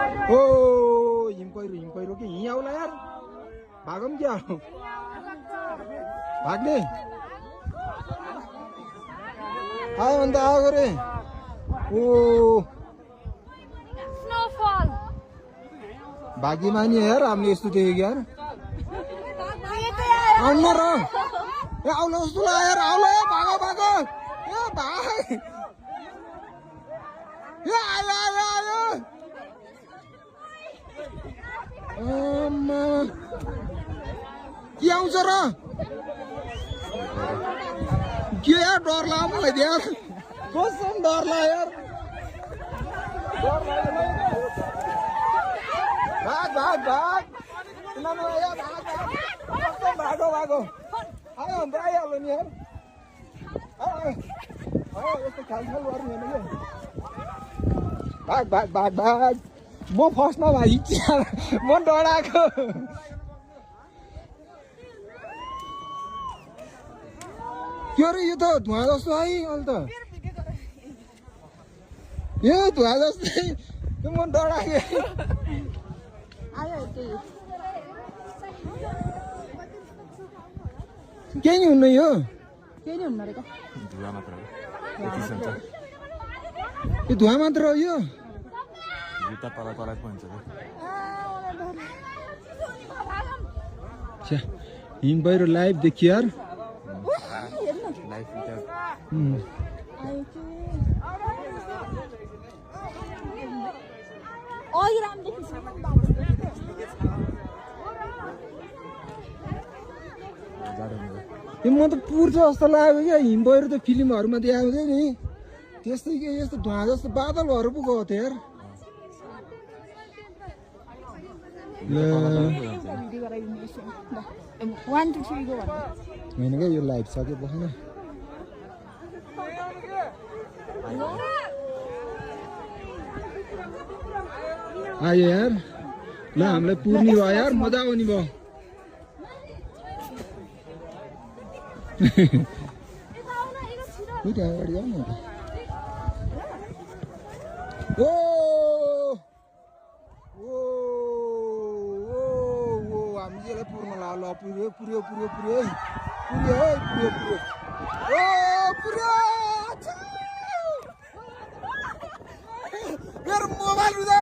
ओ हिम पहिरो कि हिँ आउला यार भागौँ क्या भाग्ने आयो अन्त आएको रे ओ स्नोफॉल भाग्यमानी यार हामीले यस्तो देखेको यार आउनु र ए आउला जस्तो लाग्यो यार आउला भागो भागो ए भाग ए आयो आयो आयो के आउँछ र के यार डर लाग्यो मलाई यार कसम डर लाग्यो यार भाग भाग भाग भागो भागो आयो अन्त आइहाल्यो नि यार यस्तो ख्यालख्याल गर्नु हेर्नु कि भाग भाग भाग भाग म फर्स्टमा भाइ म डराएको के अरे यो त धुवा जस्तो है अहिले त यो धुवा जस्तै म डराएको केही नि हुन्न यो केही हुन्न रे धुवा मात्र हो यो धुवा मात्र हो यो जुत्ता तल तल पो हुन्छ हिम पहिरो लाइभ देखियो यार म त पुर्छ जस्तो लाग्यो क्या हिम पहिरो त फिल्महरूमा देखाउँथ्यो नि त्यस्तै के यस्तो धुवा जस्तो बादलहरू पो गएको थियो यार होइन क्या यो लाइभ सक्यो बस्न आयो यार ल हामीलाई पुर्नी भयो यार मजा आउने भयो अगाडि जाऊ न ओ हामी यसलाई पुर्न ल पुर्यो पुर्यो पुर्यो पुर्यो पुर्यो पुर्यो पुर्यो ओ पुर्यो मेरो मोबाइल